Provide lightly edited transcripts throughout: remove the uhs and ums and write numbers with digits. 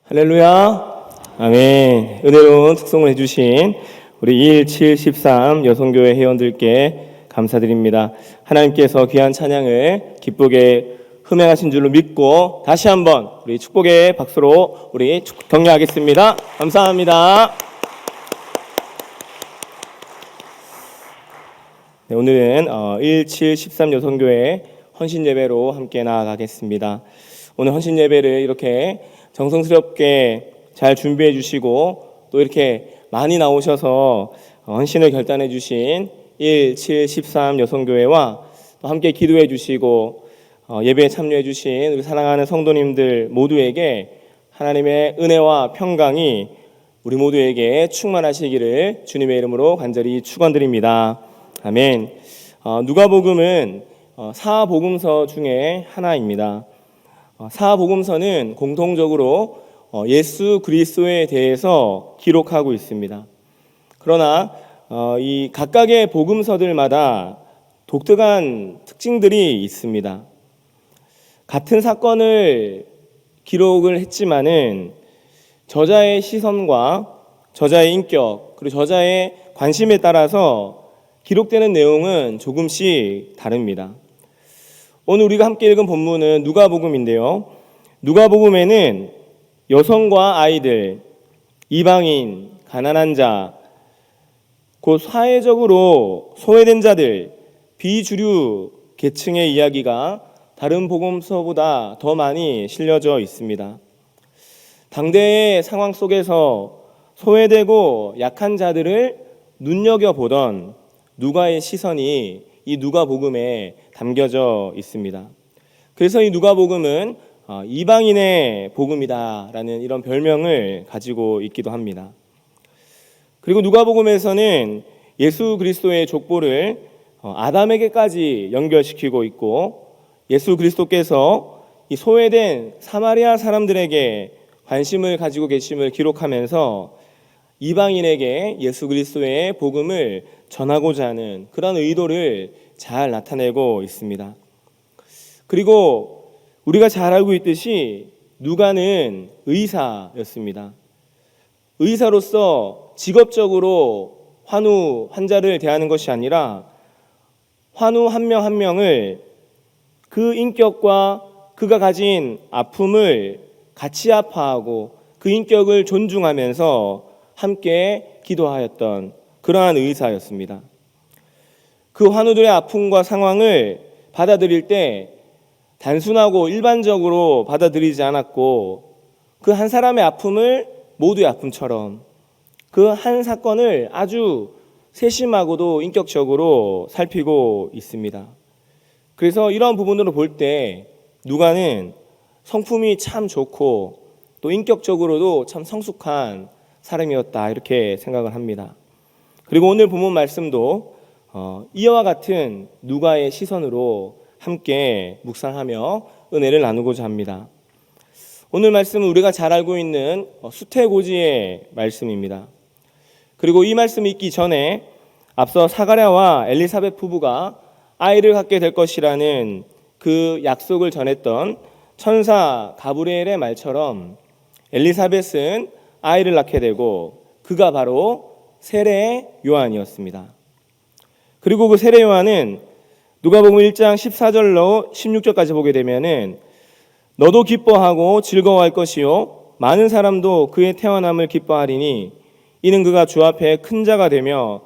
할렐루야. 아멘. 은혜로운 특송을 해주신 우리 21713 여성교회 회원들께 감사드립니다. 하나님께서 귀한 찬양을 기쁘게 흠행하신 줄로 믿고 다시 한번 우리 축복의 박수로 우리 격려하겠습니다. 감사합니다. 네, 오늘은 1713 여성교회 헌신예배로 함께 나아가겠습니다. 오늘 헌신예배를 이렇게 정성스럽게 잘 준비해 주시고 또 이렇게 많이 나오셔서 헌신을 결단해 주신 1713 여성교회와 또 함께 기도해 주시고 예배에 참여해 주신 우리 사랑하는 성도님들 모두에게 하나님의 은혜와 평강이 우리 모두에게 충만하시기를 주님의 이름으로 간절히 축원드립니다. 아멘. 누가복음은 사복음서 중에 하나입니다. 사복음서는 공통적으로 예수 그리스도에 대해서 기록하고 있습니다. 그러나 이 각각의 복음서들마다 독특한 특징들이 있습니다. 같은 사건을 기록을 했지만은 저자의 시선과 저자의 인격 그리고 저자의 관심에 따라서 기록되는 내용은 조금씩 다릅니다. 오늘 우리가 함께 읽은 본문은 누가복음인데요. 누가복음에는 여성과 아이들, 이방인, 가난한 자, 곧 사회적으로 소외된 자들, 비주류 계층의 이야기가 다른 복음서보다 더 많이 실려져 있습니다. 당대의 상황 속에서 소외되고 약한 자들을 눈여겨보던 누가의 시선이 이 누가복음에 담겨져 있습니다. 그래서 이 누가복음은 이방인의 복음이다라는 이런 별명을 가지고 있기도 합니다. 그리고 누가복음에서는 예수 그리스도의 족보를 아담에게까지 연결시키고 있고 예수 그리스도께서 이 소외된 사마리아 사람들에게 관심을 가지고 계심을 기록하면서 이방인에게 예수 그리스도의 복음을 전하고자 하는 그런 의도를 잘 나타내고 있습니다. 그리고 우리가 잘 알고 있듯이 누가는 의사였습니다. 의사로서 직업적으로 환자를 대하는 것이 아니라 환우 한 명 한 명을 그 인격과 그가 가진 아픔을 같이 아파하고 그 인격을 존중하면서 함께 기도하였던 그러한 의사였습니다. 그 환우들의 아픔과 상황을 받아들일 때 단순하고 일반적으로 받아들이지 않았고 그 한 사람의 아픔을 모두의 아픔처럼 그 한 사건을 아주 세심하고도 인격적으로 살피고 있습니다. 그래서 이런 부분으로 볼 때 누가는 성품이 참 좋고 또 인격적으로도 참 성숙한 사람이었다 이렇게 생각을 합니다. 그리고 오늘 본문 말씀도 이와 같은 누가의 시선으로 함께 묵상하며 은혜를 나누고자 합니다. 오늘 말씀은 우리가 잘 알고 있는 수태고지의 말씀입니다. 그리고 이 말씀이 있기 전에 앞서 사가랴와 엘리사벳 부부가 아이를 갖게 될 것이라는 그 약속을 전했던 천사 가브리엘의 말처럼 엘리사벳은 아이를 낳게 되고 그가 바로 세례 요한이었습니다. 그리고 그 세례 요한은 누가복음 1장 14절로 16절까지 보게 되면은 너도 기뻐하고 즐거워할 것이요 많은 사람도 그의 태어남을 기뻐하리니 이는 그가 주 앞에 큰 자가 되며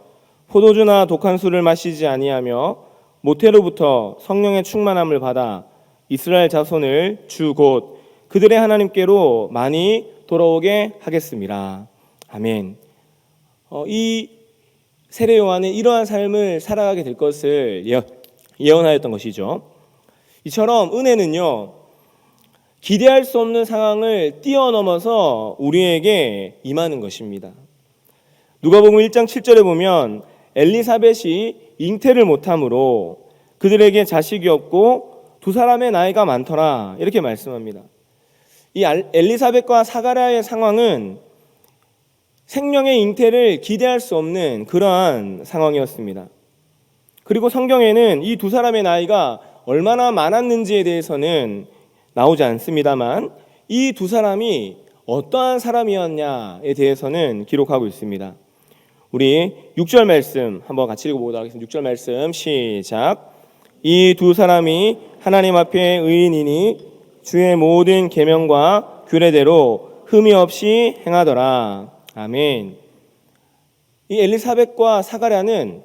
포도주나 독한 술을 마시지 아니하며 모태로부터 성령의 충만함을 받아 이스라엘 자손을 주 곧 그들의 하나님께로 많이 돌아오게 하겠습니다. 아멘. 이 세례 요한은 이러한 삶을 살아가게 될 것을 예언하였던 것이죠. 이처럼 은혜는요 기대할 수 없는 상황을 뛰어넘어서 우리에게 임하는 것입니다. 누가복음 1장 7절에 보면 엘리사벳이 잉태를 못함으로 그들에게 자식이 없고 두 사람의 나이가 많더라 이렇게 말씀합니다. 이 엘리사벳과 사가랴의 상황은 생명의 잉태를 기대할 수 없는 그러한 상황이었습니다. 그리고 성경에는 이 두 사람의 나이가 얼마나 많았는지에 대해서는 나오지 않습니다만 이 두 사람이 어떠한 사람이었냐에 대해서는 기록하고 있습니다. 우리 6절 말씀 한번 같이 읽어보도록 하겠습니다. 6절 말씀 시작. 이 두 사람이 하나님 앞에 의인이니 주의 모든 계명과 규례대로 흠이 없이 행하더라. 아멘. 이 엘리사벳과 사가랴는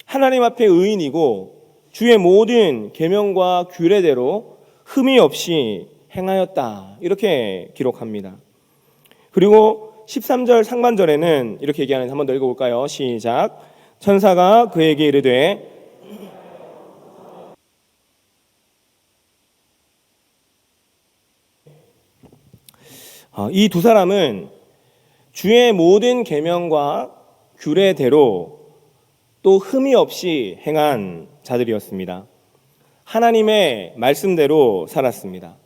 하나님 앞에 의인이고 주의 모든 계명과 규례대로 흠이 없이 행하였다. 이렇게 기록합니다. 그리고 13절 상반절에는 이렇게 얘기하는데 한 번 더 읽어볼까요? 시작. 천사가 그에게 이르되 이 두 사람은 주의 모든 계명과 규례대로 또 흠이 없이 행한 자들이었습니다. 하나님의 말씀대로 살았습니다.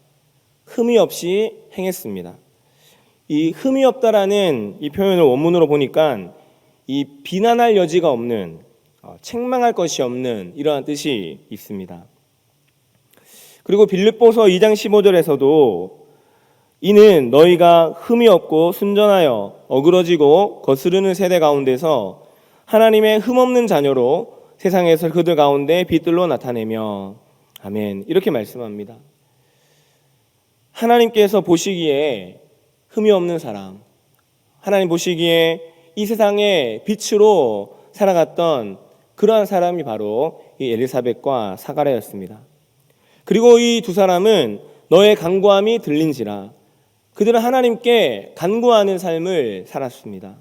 흠이 없이 행했습니다. 이 흠이 없다라는 이 표현을 원문으로 보니까 이 비난할 여지가 없는, 책망할 것이 없는 이러한 뜻이 있습니다. 그리고 빌립보서 2장 15절에서도 이는 너희가 흠이 없고 순전하여 어그러지고 거스르는 세대 가운데서 하나님의 흠없는 자녀로 세상에서 그들 가운데 빛들로 나타내며 아멘 이렇게 말씀합니다. 하나님께서 보시기에 흠이 없는 사람, 하나님 보시기에 이 세상의 빛으로 살아갔던 그러한 사람이 바로 이 엘리사벳과 사가랴였습니다. 그리고 이 두 사람은 너의 간구함이 들린지라 그들은 하나님께 간구하는 삶을 살았습니다.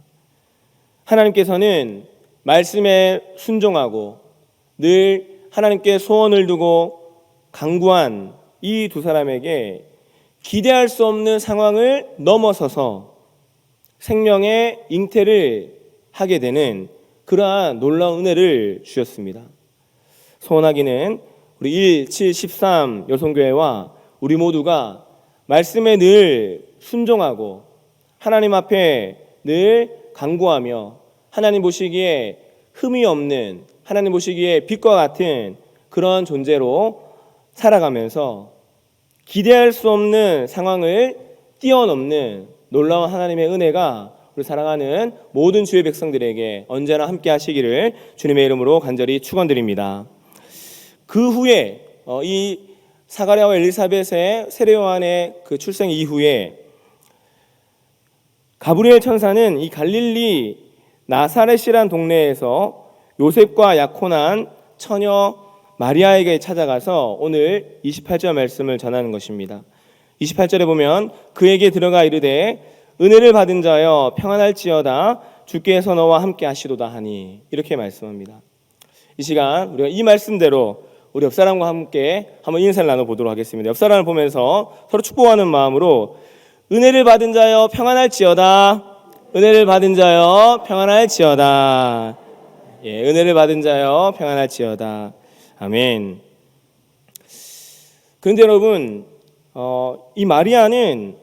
하나님께서는 말씀에 순종하고 늘 하나님께 소원을 두고 간구한 이 두 사람에게 기대할 수 없는 상황을 넘어서서 생명의 잉태를 하게 되는 그러한 놀라운 은혜를 주셨습니다. 소원하기는 우리 1, 7, 13 여성교회와 우리 모두가 말씀에 늘 순종하고 하나님 앞에 늘 간구하며 하나님 보시기에 흠이 없는, 하나님 보시기에 빛과 같은 그런 존재로 살아가면서 기대할 수 없는 상황을 뛰어넘는 놀라운 하나님의 은혜가 우리 사랑하는 모든 주의 백성들에게 언제나 함께 하시기를 주님의 이름으로 간절히 축원드립니다. 그 후에 이 사가랴와 엘리사벳의 세례 요한의 그 출생 이후에 가브리엘 천사는 이 갈릴리 나사렛이란 동네에서 요셉과 약혼한 처녀 마리아에게 찾아가서 오늘 28절 말씀을 전하는 것입니다. 28절에 보면 그에게 들어가 이르되 은혜를 받은 자여 평안할지어다 주께서 너와 함께 하시도다 하니 이렇게 말씀합니다. 이 시간 우리가 이 말씀대로 우리 옆 사람과 함께 한번 인사를 나눠보도록 하겠습니다. 옆 사람을 보면서 서로 축복하는 마음으로 은혜를 받은 자여 평안할지어다. 은혜를 받은 자여 평안할지어다. 예, 은혜를 받은 자여 평안할지어다. 아멘. 그런데 여러분, 이 마리아는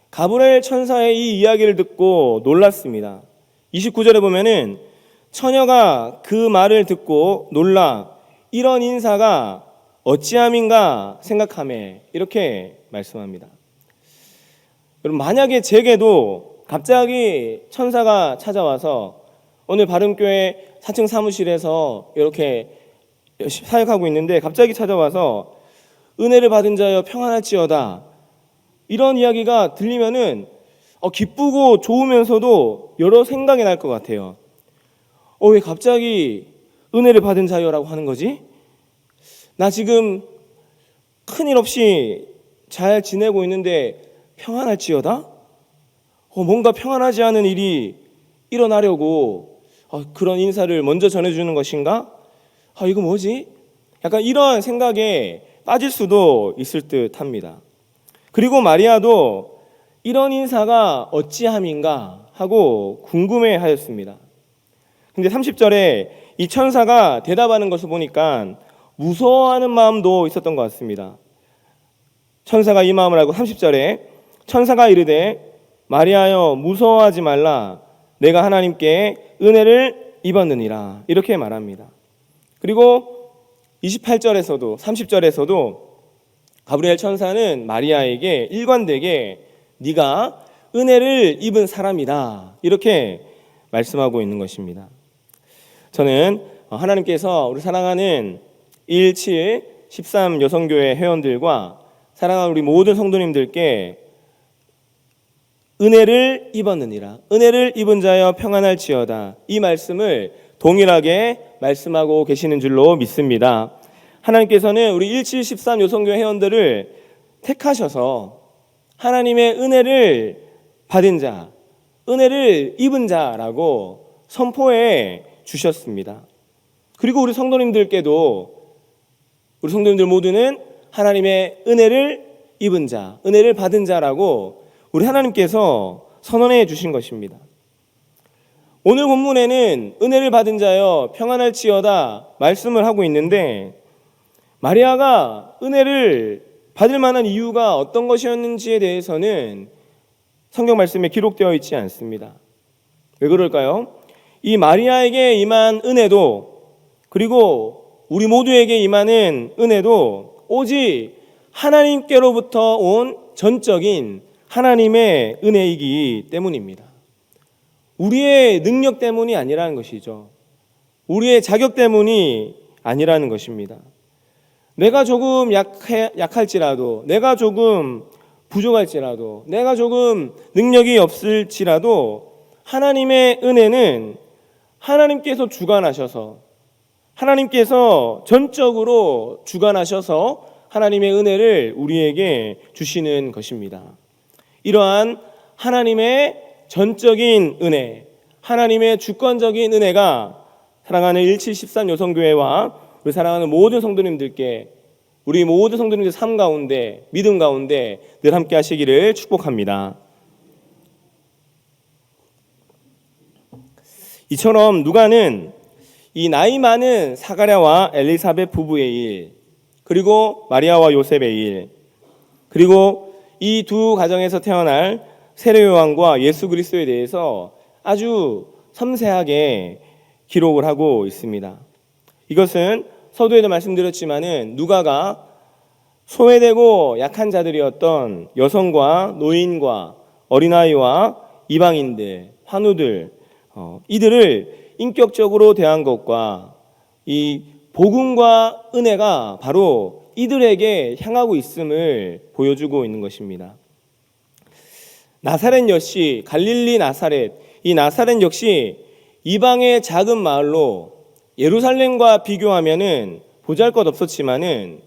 가브리엘 천사의 이 이야기를 듣고 놀랐습니다. 29절에 보면은 처녀가 그 말을 듣고 놀라 이런 인사가 어찌함인가 생각하매 이렇게 말씀합니다. 여러분 만약에 제게도 갑자기 천사가 찾아와서 오늘 바른교회 4층 사무실에서 이렇게 사역하고 있는데 갑자기 찾아와서 은혜를 받은 자여 평안할지어다 이런 이야기가 들리면은 기쁘고 좋으면서도 여러 생각이 날 것 같아요. 왜 갑자기 은혜를 받은 자여라고 하는 거지? 나 지금 큰일 없이 잘 지내고 있는데 평안할지어다? 뭔가 평안하지 않은 일이 일어나려고 그런 인사를 먼저 전해주는 것인가? 이거 뭐지? 약간 이런 생각에 빠질 수도 있을 듯 합니다. 그리고 마리아도 이런 인사가 어찌함인가 하고 궁금해하였습니다. 근데 30절에 이 천사가 대답하는 것을 보니까 무서워하는 마음도 있었던 것 같습니다. 천사가 이 마음을 알고 30절에 천사가 이르되 마리아여 무서워하지 말라 내가 하나님께 은혜를 입었느니라 이렇게 말합니다. 그리고 28절에서도 30절에서도 가브리엘 천사는 마리아에게 일관되게 네가 은혜를 입은 사람이다. 이렇게 말씀하고 있는 것입니다. 저는 하나님께서 우리 사랑하는 217, 13 여성교회 회원들과 사랑하는 우리 모든 성도님들께 은혜를 입었느니라, 은혜를 입은 자여 평안할지어다, 이 말씀을 동일하게 말씀하고 계시는 줄로 믿습니다. 하나님께서는 우리 17, 13 여성교회 회원들을 택하셔서 하나님의 은혜를 받은 자, 은혜를 입은 자라고 선포해 주셨습니다. 그리고 우리 성도님들께도, 우리 성도님들 모두는 하나님의 은혜를 입은 자, 은혜를 받은 자라고 우리 하나님께서 선언해 주신 것입니다. 오늘 본문에는 은혜를 받은 자여 평안할지어다 말씀을 하고 있는데, 마리아가 은혜를 받을 만한 이유가 어떤 것이었는지에 대해서는 성경 말씀에 기록되어 있지 않습니다. 왜 그럴까요? 이 마리아에게 임한 은혜도, 그리고 우리 모두에게 임하는 은혜도 오직 하나님께로부터 온 전적인 하나님의 은혜이기 때문입니다. 우리의 능력 때문이 아니라는 것이죠. 우리의 자격 때문이 아니라는 것입니다. 내가 조금 약할지라도, 내가 조금 부족할지라도, 내가 조금 능력이 없을지라도 하나님의 은혜는 하나님께서 주관하셔서, 하나님께서 전적으로 주관하셔서 하나님의 은혜를 우리에게 주시는 것입니다. 이러한 하나님의 전적인 은혜, 하나님의 주권적인 은혜가 사랑하는 1713 여성교회와 우리 사랑하는 모든 성도님들께, 우리 모든 성도님들 삶 가운데, 믿음 가운데 늘 함께 하시기를 축복합니다. 이처럼 누가는 이 나이 많은 사가랴와 엘리사벳 부부의 일, 그리고 마리아와 요셉의 일, 그리고 이 두 가정에서 태어날 세례 요한과 예수 그리스도에 대해서 아주 섬세하게 기록을 하고 있습니다. 이것은 서두에도 말씀드렸지만은 누가가 소외되고 약한 자들이었던 여성과 노인과 어린아이와 이방인들, 환우들, 이들을 인격적으로 대한 것과 이 복음과 은혜가 바로 이들에게 향하고 있음을 보여주고 있는 것입니다. 나사렛 역시, 갈릴리 나사렛, 이 나사렛 역시 이방의 작은 마을로 예루살렘과 비교하면은 보잘것없었지만은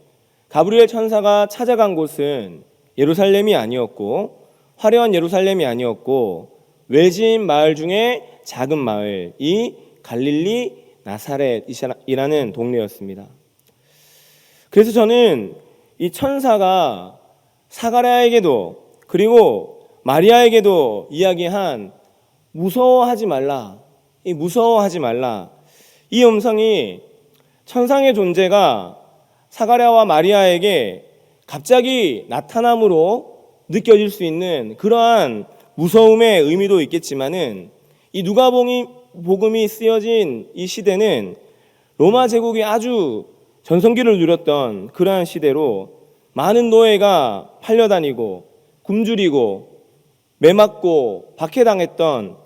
가브리엘 천사가 찾아간 곳은 예루살렘이 아니었고, 화려한 예루살렘이 아니었고, 외진 마을 중에 작은 마을, 이 갈릴리 나사렛이라는 동네였습니다. 그래서 저는 이 천사가 사가랴에게도 그리고 마리아에게도 이야기한 무서워하지 말라, 이 무서워하지 말라, 이 음성이 천상의 존재가 사가랴와 마리아에게 갑자기 나타남으로 느껴질 수 있는 그러한 무서움의 의미도 있겠지만은, 이 누가복음이 쓰여진 이 시대는 로마 제국이 아주 전성기를 누렸던 그러한 시대로 많은 노예가 팔려다니고 굶주리고 매맞고 박해당했던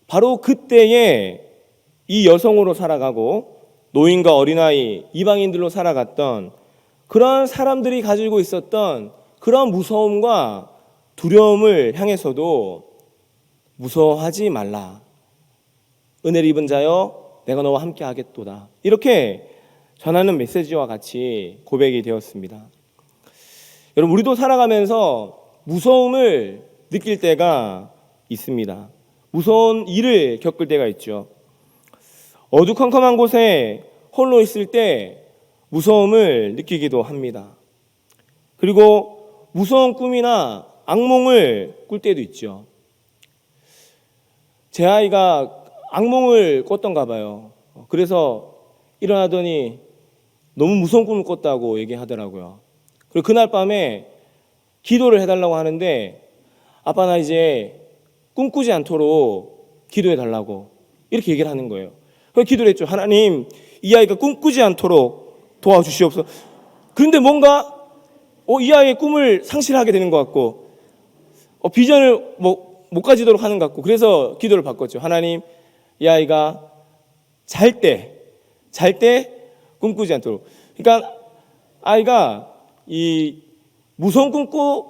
바로 그때에 이 여성으로 살아가고 노인과 어린아이, 이방인들로 살아갔던 그런 사람들이 가지고 있었던 그런 무서움과 두려움을 향해서도 무서워하지 말라, 은혜를 입은 자여 내가 너와 함께 하겠도다, 이렇게 전하는 메시지와 같이 고백이 되었습니다. 여러분, 우리도 살아가면서 무서움을 느낄 때가 있습니다. 무서운 일을 겪을 때가 있죠. 어두컴컴한 곳에 홀로 있을 때 무서움을 느끼기도 합니다. 그리고 무서운 꿈이나 악몽을 꿀 때도 있죠. 제 아이가 악몽을 꿨던가 봐요. 그래서 일어나더니 너무 무서운 꿈을 꿨다고 얘기하더라고요. 그리고 그날 밤에 기도를 해달라고 하는데, 아빠 나 이제 꿈꾸지 않도록 기도해달라고 이렇게 얘기를 하는 거예요. 그래서 기도를 했죠. 하나님, 이 아이가 꿈꾸지 않도록 도와주시옵소서. 그런데 뭔가 이 아이의 꿈을 상실하게 되는 것 같고, 비전을 못 가지도록 하는 것 같고, 그래서 기도를 바꿨죠. 하나님, 이 아이가 잘 때 꿈꾸지 않도록. 그러니까 아이가 이 무서운 꿈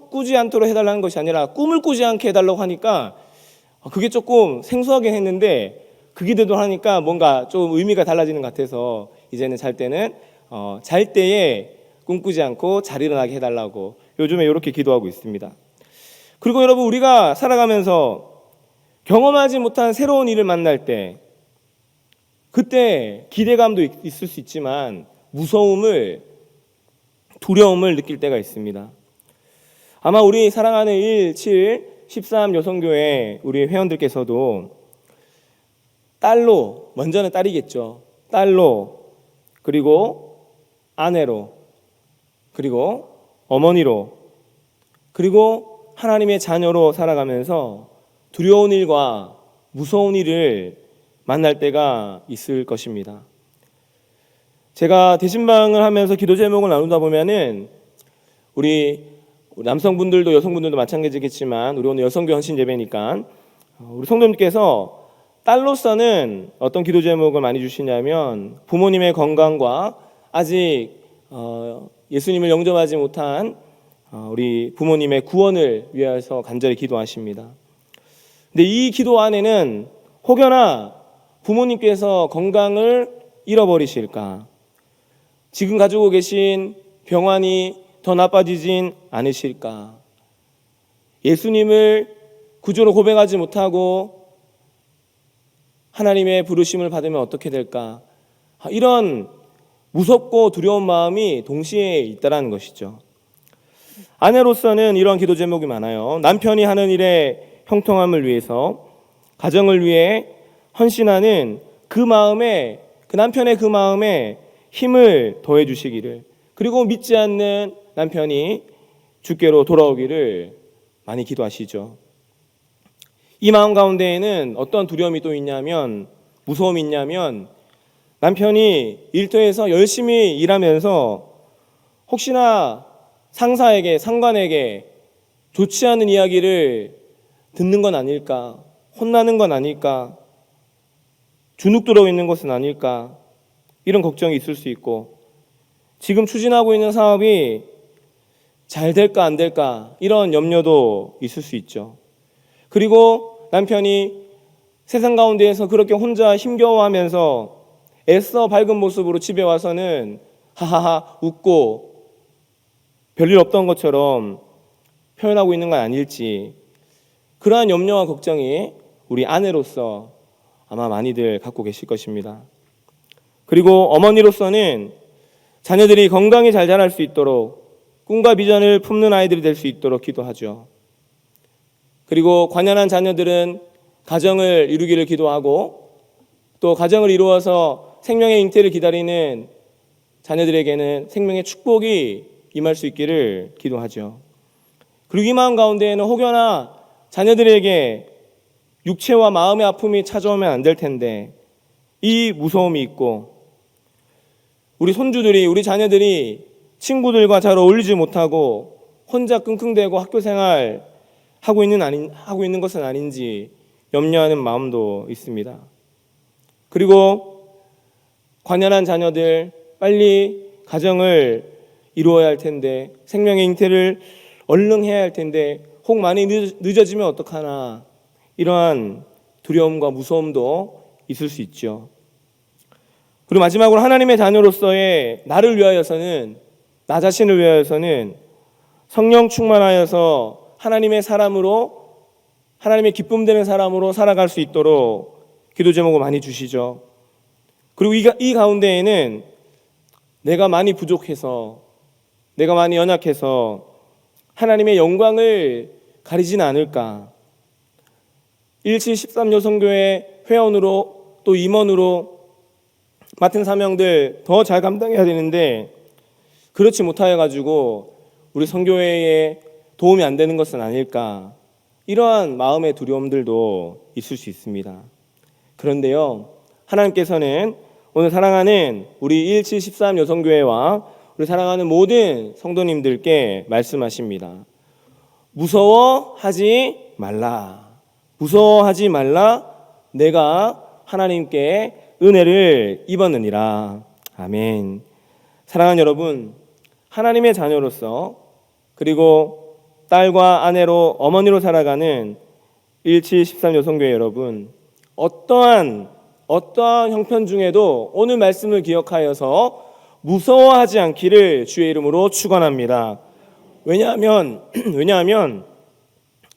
꾸지 않도록 해달라는 것이 아니라 꿈을 꾸지 않게 해달라고 하니까 그게 조금 생소하긴 했는데, 그 기도도 하니까 뭔가 좀 의미가 달라지는 것 같아서 이제는 잘 때는 잘 때에 꿈꾸지 않고 잘 일어나게 해달라고 요즘에 이렇게 기도하고 있습니다. 그리고 여러분, 우리가 살아가면서 경험하지 못한 새로운 일을 만날 때, 그때 기대감도 있을 수 있지만 두려움을 느낄 때가 있습니다. 아마 우리 사랑하는 1, 7, 13 여성교회 우리 회원들께서도 딸로, 먼저는 딸이겠죠. 딸로, 그리고 아내로, 그리고 어머니로, 그리고 하나님의 자녀로 살아가면서 두려운 일과 무서운 일을 만날 때가 있을 것입니다. 제가 대신방을 하면서 기도 제목을 나누다 보면은 우리 남성분들도 여성분들도 마찬가지겠지만, 우리 오늘 여성교 헌신 예배니까 우리 성도님께서 딸로서는 어떤 기도 제목을 많이 주시냐면, 부모님의 건강과 아직 예수님을 영접하지 못한 우리 부모님의 구원을 위해서 간절히 기도하십니다. 근데 이 기도 안에는 혹여나 부모님께서 건강을 잃어버리실까, 지금 가지고 계신 병환이 더 나빠지진 않으실까, 예수님을 구주로 고백하지 못하고 하나님의 부르심을 받으면 어떻게 될까, 이런 무섭고 두려운 마음이 동시에 있다라는 것이죠. 아내로서는 이런 기도 제목이 많아요. 남편이 하는 일의 형통함을 위해서, 가정을 위해 헌신하는 그 마음에, 그 남편의 그 마음에 힘을 더해 주시기를, 그리고 믿지 않는 남편이 주께로 돌아오기를 많이 기도하시죠. 이 마음 가운데에는 어떤 두려움이 또 있냐면, 무서움이 있냐면, 남편이 일터에서 열심히 일하면서 혹시나 상사에게, 상관에게 좋지 않은 이야기를 듣는 건 아닐까, 혼나는 건 아닐까, 주눅 들어 있는 것은 아닐까, 이런 걱정이 있을 수 있고, 지금 추진하고 있는 사업이 잘 될까 안 될까, 이런 염려도 있을 수 있죠. 그리고 남편이 세상 가운데에서 그렇게 혼자 힘겨워하면서 애써 밝은 모습으로 집에 와서는 하하하 웃고 별일 없던 것처럼 표현하고 있는 건 아닐지, 그러한 염려와 걱정이 우리 아내로서 아마 많이들 갖고 계실 것입니다. 그리고 어머니로서는 자녀들이 건강히 잘 자랄 수 있도록, 꿈과 비전을 품는 아이들이 될 수 있도록 기도하죠. 그리고 관연한 자녀들은 가정을 이루기를 기도하고, 또 가정을 이루어서 생명의 잉태를 기다리는 자녀들에게는 생명의 축복이 임할 수 있기를 기도하죠. 그리고 이 마음 가운데에는 혹여나 자녀들에게 육체와 마음의 아픔이 찾아오면 안 될 텐데, 이 무서움이 있고, 우리 손주들이, 우리 자녀들이 친구들과 잘 어울리지 못하고 혼자 끙끙대고 학교 생활 하고 있는 것은 아닌지 염려하는 마음도 있습니다. 그리고 관연한 자녀들, 빨리 가정을 이루어야 할 텐데, 생명의 잉태를 얼른 해야 할 텐데 혹 많이 늦어지면 어떡하나, 이러한 두려움과 무서움도 있을 수 있죠. 그리고 마지막으로 하나님의 자녀로서의 나를 위하여서는, 나 자신을 위하여서는 성령 충만하여서 하나님의 사람으로, 하나님의 기쁨 되는 사람으로 살아갈 수 있도록 기도 제목을 많이 주시죠. 그리고 이 가운데에는 내가 많이 부족해서, 내가 많이 연약해서 하나님의 영광을 가리지는 않을까, 1713 여성교회 회원으로 또 임원으로 맡은 사명들 더 잘 감당해야 되는데 그렇지 못하여 가지고 우리 선교회에 도움이 안 되는 것은 아닐까, 이러한 마음의 두려움들도 있을 수 있습니다. 그런데요, 하나님께서는 오늘 사랑하는 우리 1713 여성교회와 우리 사랑하는 모든 성도님들께 말씀하십니다. 무서워하지 말라. 무서워하지 말라. 내가 하나님께 은혜를 입었느니라. 아멘. 사랑하는 여러분, 하나님의 자녀로서 그리고 딸과 아내로 어머니로 살아가는 1713 여성교회 여러분, 어떠한 형편 중에도 오늘 말씀을 기억하여서 무서워하지 않기를 주의 이름으로 축원합니다. 왜냐하면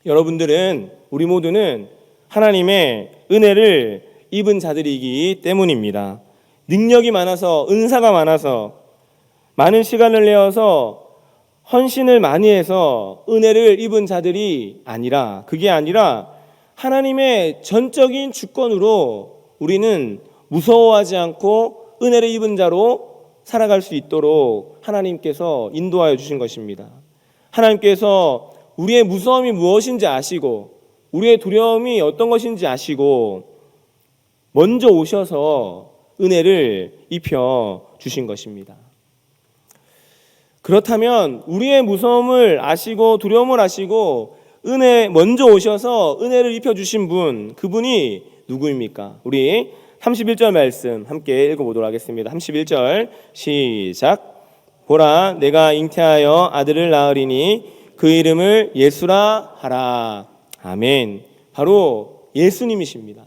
여러분들은, 우리 모두는 하나님의 은혜를 입은 자들이기 때문입니다. 능력이 많아서, 은사가 많아서, 많은 시간을 내어서 헌신을 많이 해서 은혜를 입은 자들이 아니라, 그게 아니라 하나님의 전적인 주권으로 우리는 무서워하지 않고 은혜를 입은 자로 살아갈 수 있도록 하나님께서 인도하여 주신 것입니다. 하나님께서 우리의 무서움이 무엇인지 아시고 우리의 두려움이 어떤 것인지 아시고 먼저 오셔서 은혜를 입혀 주신 것입니다. 그렇다면 우리의 무서움을 아시고 두려움을 아시고 먼저 오셔서 은혜를 입혀 주신 분, 그분이 누구입니까? 우리 31절 말씀 함께 읽어보도록 하겠습니다. 31절 시작. 보라, 내가 잉태하여 아들을 낳으리니 그 이름을 예수라 하라. 아멘. 바로 예수님이십니다.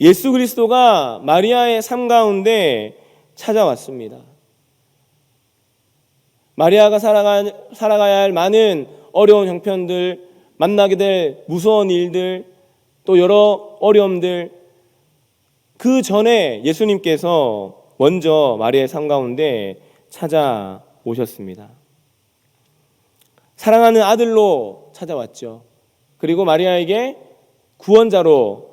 예수 그리스도가 마리아의 삶 가운데 찾아왔습니다. 마리아가 살아가야 할 많은 어려운 형편들, 만나게 될 무서운 일들, 또 여러 어려움들, 그 전에 예수님께서 먼저 마리아의 삶 가운데 찾아오셨습니다. 사랑하는 아들로 찾아왔죠. 그리고 마리아에게 구원자로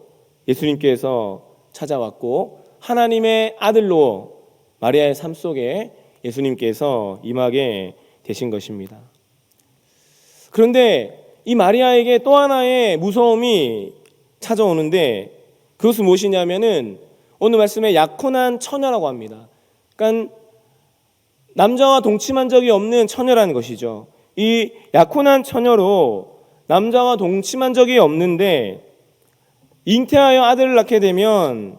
예수님께서 찾아왔고, 하나님의 아들로 마리아의 삶 속에 예수님께서 임하게 되신 것입니다. 그런데 이 마리아에게 또 하나의 무서움이 찾아오는데, 그것은 무엇이냐면은 오늘 말씀에 약혼한 처녀라고 합니다. 그러니까 남자와 동침한 적이 없는 처녀라는 것이죠. 이 약혼한 처녀로 남자와 동침한 적이 없는데 잉태하여 아들을 낳게 되면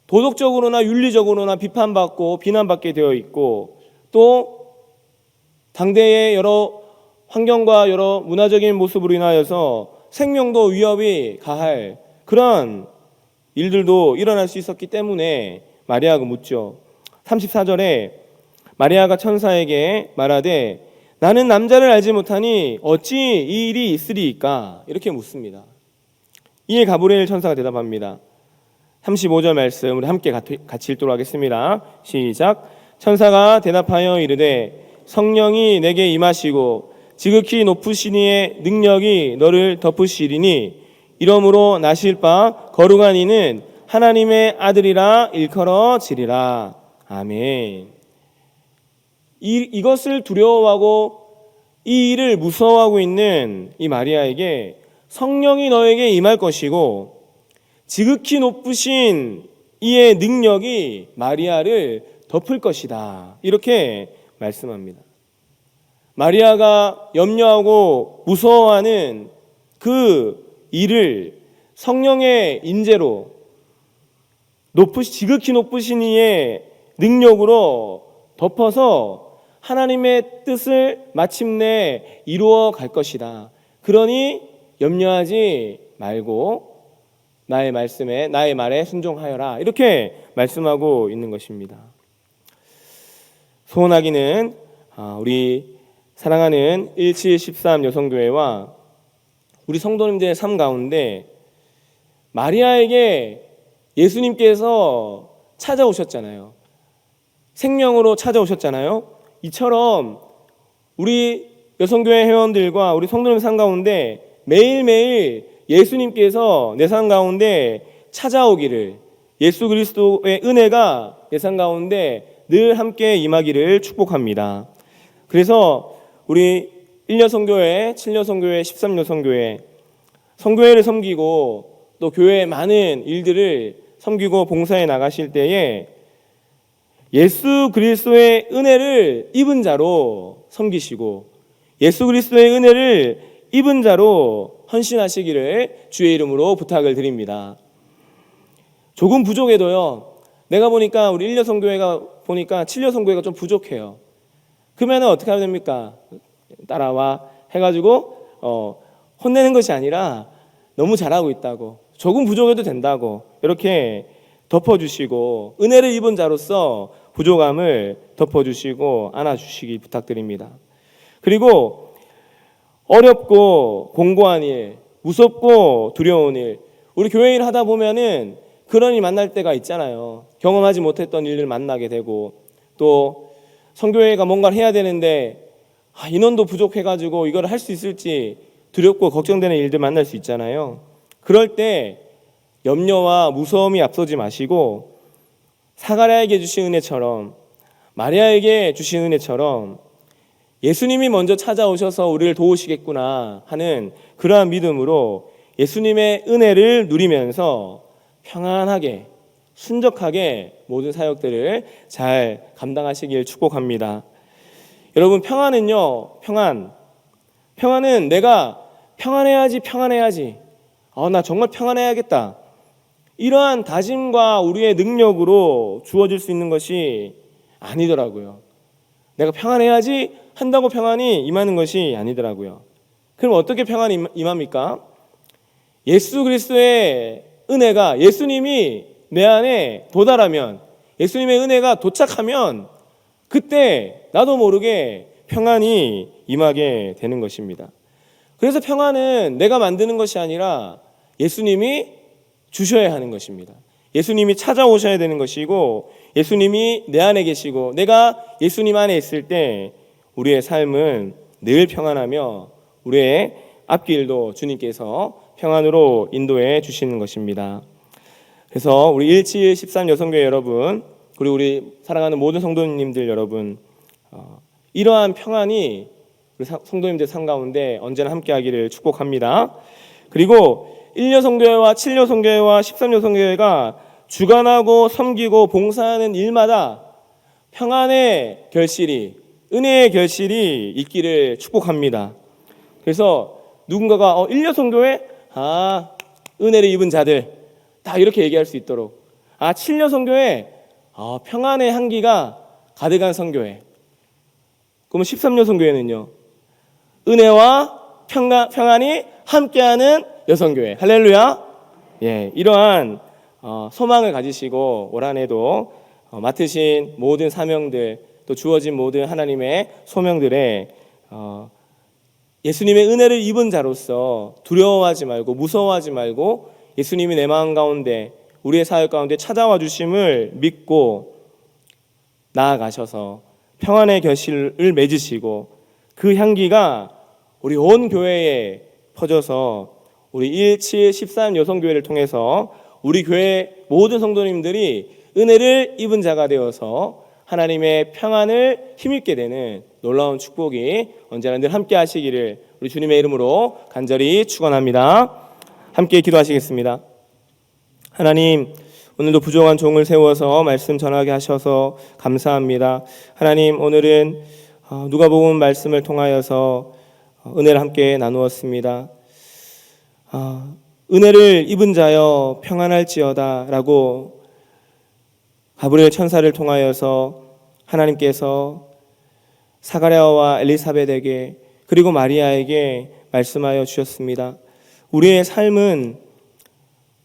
도덕적으로나 윤리적으로나 비판받고 비난받게 되어 있고, 또 당대의 여러 환경과 여러 문화적인 모습으로 인하여서 생명도 위협이 가할 그런 일들도 일어날 수 있었기 때문에 마리아가 묻죠. 34절에 마리아가 천사에게 말하되 나는 남자를 알지 못하니 어찌 이 일이 있으리이까? 이렇게 묻습니다. 이에 가브리엘 천사가 대답합니다. 35절 말씀 우리 함께 같이 읽도록 하겠습니다. 시작. 천사가 대답하여 이르되 성령이 내게 임하시고 지극히 높으신 이의 능력이 너를 덮으시리니 이러므로 나실 바 거룩한 이는 하나님의 아들이라 일컬어지리라. 아멘. 이것을 두려워하고 이 일을 무서워하고 있는 이 마리아에게 성령이 너에게 임할 것이고 지극히 높으신 이의 능력이 마리아를 덮을 것이다. 이렇게 말씀합니다. 마리아가 염려하고 무서워하는 그 일을 성령의 인재로 지극히 높으신 이의 능력으로 덮어서 하나님의 뜻을 마침내 이루어 갈 것이다. 그러니 염려하지 말고 나의 말에 순종하여라. 이렇게 말씀하고 있는 것입니다. 소원하기는 우리 사랑하는 1713 여성교회와 우리 성도님들의 삶 가운데 마리아에게 예수님께서 찾아오셨잖아요. 생명으로 찾아오셨잖아요. 이처럼 우리 여성교회 회원들과 우리 성도님 삶 가운데 매일매일 예수님께서 내 삶 가운데 찾아오기를, 예수 그리스도의 은혜가 내 삶 가운데 늘 함께 임하기를 축복합니다. 그래서 우리 1여성교회, 7여성교회, 13여성교회 성교회를 섬기고 또 교회의 많은 일들을 섬기고 봉사해 나가실 때에 예수 그리스도의 은혜를 입은 자로 섬기시고 예수 그리스도의 은혜를 입은 자로 헌신하시기를 주의 이름으로 부탁을 드립니다. 조금 부족해도요, 내가 보니까 우리 1여성교회가 보니까 7여성교회가 좀 부족해요. 그러면 어떻게 하면 됩니까? 따라와 해가지고 혼내는 것이 아니라 너무 잘하고 있다고, 조금 부족해도 된다고 이렇게 덮어주시고, 은혜를 입은 자로서 부족함을 덮어주시고 안아주시기 부탁드립니다. 그리고 어렵고 공고한 일, 무섭고 두려운 일, 우리 교회 일 하다 보면은 그런 일 만날 때가 있잖아요. 경험하지 못했던 일을 만나게 되고, 또 성교회가 뭔가를 해야 되는데 인원도 부족해가지고 이걸 할 수 있을지 두렵고 걱정되는 일들 만날 수 있잖아요. 그럴 때 염려와 무서움이 앞서지 마시고 사가랴에게 주신 은혜처럼, 마리아에게 주신 은혜처럼 예수님이 먼저 찾아오셔서 우리를 도우시겠구나 하는 그러한 믿음으로 예수님의 은혜를 누리면서 평안하게 순적하게 모든 사역들을 잘 감당하시길 축복합니다. 여러분, 평안은요, 평안은 내가 평안해야지 나 정말 평안해야겠다, 이러한 다짐과 우리의 능력으로 주어질 수 있는 것이 아니더라고요. 내가 평안해야지 한다고 평안이 임하는 것이 아니더라고요. 그럼 어떻게 평안이 임합니까? 예수 그리스도의 은혜가, 예수님이 내 안에 도달하면, 예수님의 은혜가 도착하면 그때 나도 모르게 평안이 임하게 되는 것입니다. 그래서 평안은 내가 만드는 것이 아니라 예수님이 주셔야 하는 것입니다. 예수님이 찾아오셔야 되는 것이고, 예수님이 내 안에 계시고 내가 예수님 안에 있을 때 우리의 삶은 늘 평안하며 우리의 앞길도 주님께서 평안으로 인도해 주시는 것입니다. 그래서 우리 1713 여성교회 여러분, 그리고 우리 사랑하는 모든 성도님들 여러분, 이러한 평안이 우리 성도님들 삶 가운데 언제나 함께하기를 축복합니다. 그리고 1여성교회와 7여성교회와 13여성교회가 주관하고 섬기고 봉사하는 일마다 평안의 결실이, 은혜의 결실이 있기를 축복합니다. 그래서 누군가가 1여성교회? 은혜를 입은 자들, 다 이렇게 얘기할 수 있도록, 7여성교회? 평안의 향기가 가득한 성교회. 그러면 13여성교회는요? 은혜와 평안이 함께하는 여성교회. 할렐루야. 예, 이러한 소망을 가지시고 올 한해도 맡으신 모든 사명들, 또 주어진 모든 하나님의 소명들에 예수님의 은혜를 입은 자로서 두려워하지 말고 무서워하지 말고 예수님이 내 마음 가운데, 우리의 사역 가운데 찾아와 주심을 믿고 나아가셔서 평안의 결실을 맺으시고 그 향기가 우리 온 교회에 퍼져서 우리 1713 여성교회를 통해서 우리 교회 모든 성도님들이 은혜를 입은 자가 되어서 하나님의 평안을 힘입게 되는 놀라운 축복이 언제나 늘 함께 하시기를 우리 주님의 이름으로 간절히 축원합니다. 함께 기도하시겠습니다. 하나님, 오늘도 부족한 종을 세워서 말씀 전하게 하셔서 감사합니다. 하나님, 오늘은 누가복음 말씀을 통하여서 은혜를 함께 나누었습니다. 은혜를 입은 자여 평안할지어다 라고 가브리엘 천사를 통하여서 하나님께서 사가랴와 엘리사벳에게 그리고 마리아에게 말씀하여 주셨습니다. 우리의 삶은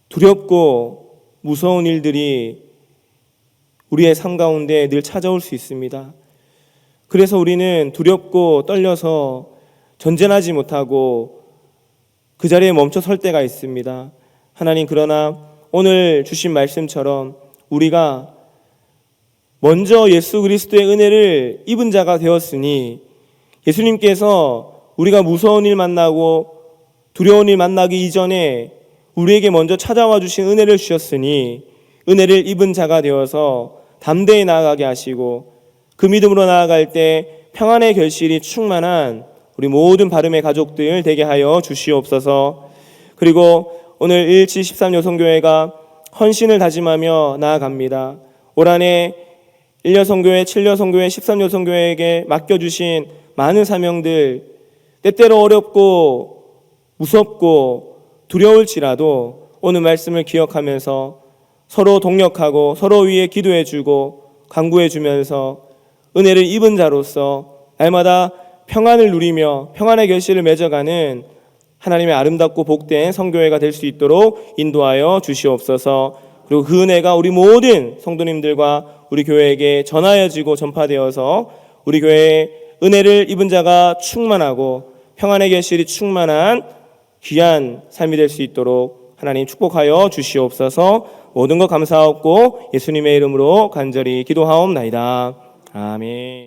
두렵고 무서운 일들이 우리의 삶 가운데 늘 찾아올 수 있습니다. 그래서 우리는 두렵고 떨려서 전진하지 못하고 그 자리에 멈춰 설 때가 있습니다. 하나님, 그러나 오늘 주신 말씀처럼 우리가 먼저 예수 그리스도의 은혜를 입은 자가 되었으니, 예수님께서 우리가 무서운 일 만나고 두려운 일 만나기 이전에 우리에게 먼저 찾아와 주신 은혜를 주셨으니 은혜를 입은 자가 되어서 담대히 나아가게 하시고 그 믿음으로 나아갈 때 평안의 결실이 충만한 우리 모든 바름의 가족들 되게 하여 주시옵소서. 그리고 오늘 1713 여성교회가 헌신을 다짐하며 나아갑니다. 올 한해 1여성교회, 7여성교회, 13여성교회에게 맡겨주신 많은 사명들 때때로 어렵고 무섭고 두려울지라도 오늘 말씀을 기억하면서 서로 동력하고 서로 위해 기도해주고 간구해주면서 은혜를 입은 자로서 날마다 평안을 누리며 평안의 결실을 맺어가는 하나님의 아름답고 복된 성교회가 될 수 있도록 인도하여 주시옵소서. 그리고 그 은혜가 우리 모든 성도님들과 우리 교회에게 전하여지고 전파되어서 우리 교회에 은혜를 입은 자가 충만하고 평안의 결실이 충만한 귀한 삶이 될 수 있도록 하나님 축복하여 주시옵소서. 모든 것 감사하옵고 예수님의 이름으로 간절히 기도하옵나이다. 아멘.